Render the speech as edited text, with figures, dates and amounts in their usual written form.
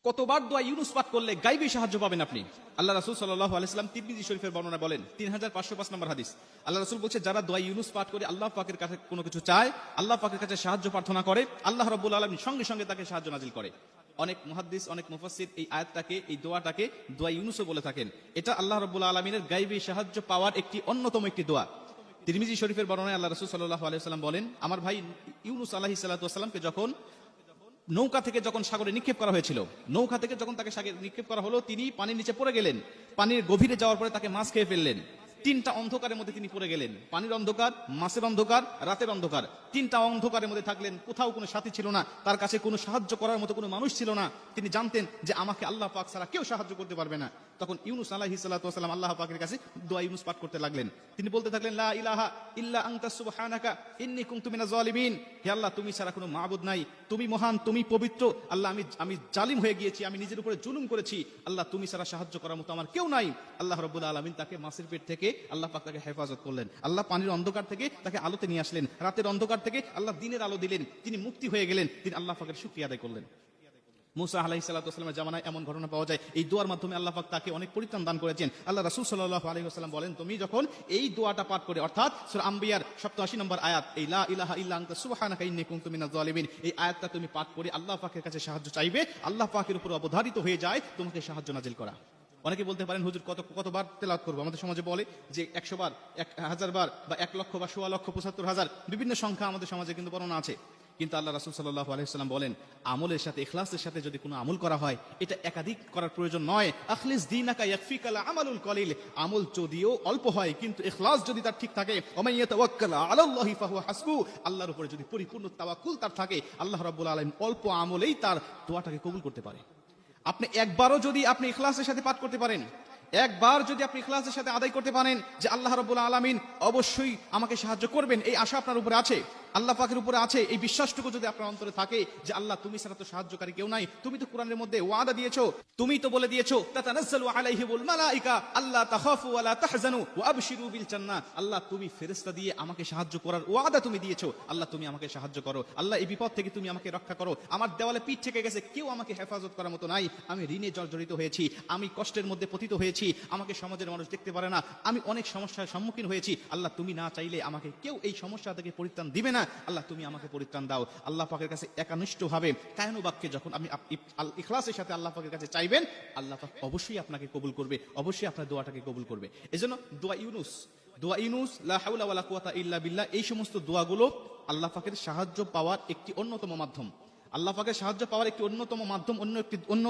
কতবার দোয়া ইউনুস পাঠ করলে গাইবী সাহায্য পাবেন আপনি? আল্লাহ রাসূল সাল্লাল্লাহু আলাইহি ওয়াসাল্লাম তিরমিজি শরীফের বর্ণনা বলেন 3505 নম্বর হাদিস। আল্লাহ রাসূল বলছে, যারা দোয়া ইউনুস পাঠ করে আল্লাহ পাকের কাছে কোনো কিছু চায়, আল্লাহ পাকের কাছে সাহায্য প্রার্থনা করে, আল্লাহ রাব্বুল আলামিন সঙ্গে সঙ্গে তাকে সাহায্য নাজিল করে। অনেক মুহাদ্দিস, অনেক মুফাসসির এই আয়াতটাকে, এই দোয়াটাকে দোয়া ইউনুসও বলে থাকেন। এটা আল্লাহ রাব্বুল আলামিনের গাইবী সাহায্য পাওয়ার একটি অন্যতম একটি দোয়া। তিরমিজি শরীফের বর্ণনায় আল্লাহ রাসূল সাল্লাল্লাহু আলাইহি ওয়াসাল্লাম বলেন, আমার ভাই ইউনুস আলাইহিস সালাতু ওয়াসসালামকে যখন নৌকা থেকে যখন সাগরে নিক্ষেপ করা হয়েছিল, নৌকা থেকে যখন তাকে সাগরে নিক্ষেপ করা হলো, তিনি পানির নিচে পড়ে গেলেন। পানির গভীরে যাওয়ার পরে তাকে মাছ খেয়ে ফেললেন। তিনটা অন্ধকারের মধ্যে তিনি পড়ে গেলেন, পানির অন্ধকার, মাছের অন্ধকার, রাতের অন্ধকার। তিনটা অন্ধকারের মধ্যে থাকলেন, কোথাও কোনো সাথী ছিল না, তার কাছে কোনো সাহায্য করার মতো কোনো মানুষ ছিল না। তিনি জানতেন যে আমাকে আল্লাহ পাক ছাড়া কেউ সাহায্য করতে পারবে না। তখন ইউনুস আলাইহিস সালাতু ওয়াসালাম আল্লাহ পাকের কাছে দোয়া ইউনুস পাঠ করতে লাগলেন। তিনি বলতে থাকলেন, লা ইলাহা ইল্লা আনতা সুবহানাকা ইন্নী কুনতু মিনাজ জালিমিন। হে আল্লাহ, তুমি ছাড়া কোনো মাবুদ নাই, তুমি মহান, তুমি পবিত্র। আল্লাহ, আমি জালিম হয়ে গিয়েছি, আমি নিজের উপরে জুলুম করেছি। আল্লাহ, তুমি ছাড়া সাহায্য করার মতো আমার কেউ নাই। আল্লাহ রাব্বুল আলামিন তাকে মাছের পেট থেকে আল্লাহ পাক তাকে হেফাজত করলেন। আল্লাহ পানির অন্ধকার থেকে তাকে আলোতে নিয়ে আসলেন, রাতের অন্ধকার থেকে আল্লাহ দিনের আলো দিলেন। তিনি মুক্তি হয়ে গেলেন, তিনি আল্লাহ পাকের শুকরিয়া আদায় করলেন। মুসা আলাইহিস সালাতু ওয়াসালামের জামানায় এমন ঘটনা পাওয়া যায়, এই দোয়ার মাধ্যমে আল্লাহ পাক তাকে অনেক পরিত্রাণ দান করেছেন। আল্লাহ রাসূল সাল্লাল্লাহু আলাইহি ওয়াসাল্লাম বলেন, তুমি যখন এই দোয়াটা পাঠ করে, অর্থাৎ সূরা আম্বিয়ার 87 নম্বর আয়াত, এই লা ইলাহা ইল্লা আনতা সুবহানাকা ইন্নী কুনতু মিনাজ জালিমিন, এই আয়াতটা তুমি পাঠ করে আল্লাহ পাকের কাছে সাহায্য চাইবে, আল্লাহ পাকের উপর অবধারিত হয়ে যায় তোমাকে সাহায্য নাজিল করা। অনেকে বলতে পারেন, হুজুর কতবার তেলাওয়াত করবো? আমাদের সমাজে বলে যে 100 বার, 1000 বার, বা 1 লক্ষ, বা 16 লক্ষ, 75,000, বিভিন্ন সংখ্যা আমাদের সমাজে কিন্তু বর্ণনা আছে। কিন্তু আল্লাহ রাসূল সাল্লাল্লাহু আলাইহি ওয়াসাল্লাম বলেন, আমলের সাথে, ইখলাসের সাথে যদি কোনো আমল করা হয়, এটা একাধিক করার প্রয়োজন নয়। আখলিস দীনাকা ইয়াকফিকা লা আমালুল কলিল, আমল যদিও অল্প হয় কিন্তু ইখলাস যদি তার ঠিক থাকে, ওমান ইয়াতাওয়াক্কাল আলাল্লাহি ফাহুয়া হাসবু, আল্লাহর উপরে যদি পরিপূর্ণ তাওয়াক্কুল তার থাকে, আল্লাহ রাব্বুল আলামিন অল্প আমলেই তার দোয়াটাকে কবুল করতে পারে। আপনি একবারও যদি আপনি ইখলাসের সাথে পাঠ করতে পারেন, একবার যদি আপনি ইখলাসের সাথে আদায় করতে পারেন যে আল্লাহ রাব্বুল আলামিন অবশ্যই আমাকে সাহায্য করবেন, এই আশা আপনার উপরে আছে, আল্লাহ পাকের উপরে আছে, এই বিশ্বাসটুকু যদি আপনার অন্তরে থাকে যে আল্লাহ তুমি ছাড়া তো সাহায্যকারী কেউ নাই, তুমি তো কোরআনের মধ্যে ওয়াদা দিয়েছো, তুমি তো বলে দিয়েছো তাতানাজ্জালু আলাইহিমুল মালাইকা আল্লা তাখাফু ওয়া লা তাহজানু ওয়া আবশিরু বিল জান্নাহ, আল্লাহ তুমি ফেরেশতা দিয়ে আমাকে সাহায্য করার ওয়াদা তুমি দিয়েছো। আল্লাহ তুমি আমাকে সাহায্য করো, আল্লাহ এই বিপদ থেকে তুমি আমাকে রক্ষা করো। আমার দেওয়ালে পিঠ থেকে গেছে, কেউ আমাকে হেফাজত করার মতো নাই, আমি ঋণে জর্জরিত হয়েছি, আমি কষ্টের মধ্যে পতিত হয়েছি, আমাকে সমাজের মানুষ দেখতে পারে না, আমি অনেক সমস্যার সম্মুখীন হয়েছি। আল্লাহ তুমি না চাইলে আমাকে কেউ এই সমস্যা থেকে পরিত্রাণ দিবে না, আল্লাহ তুমি আমাকে পরিত্রাণ দাও। আল্লাহ পাকের কাছে একানিষ্ঠভাবে কায়নু বাক্যে যখন আপনি ইখলাসের সাথে আল্লাহ পাকের কাছে চাইবেন, আল্লাহ পাক অবশ্যই আপনাকে কবুল করবে, অবশ্যই আপনার দোয়াটাকে কবুল করবে। এজন্য দোয়া ইউনুস, লা হাওলা ওয়ালা কুওয়াতা ইল্লা বিল্লাহ, এই সমস্ত দোয়াগুলো আল্লাহ পাকের সাহায্য পাওয়ার একটি অন্যতম মাধ্যম, আল্লাহ পাকের সাহায্য পাওয়ার একটি অন্যতম মাধ্যম, অন্য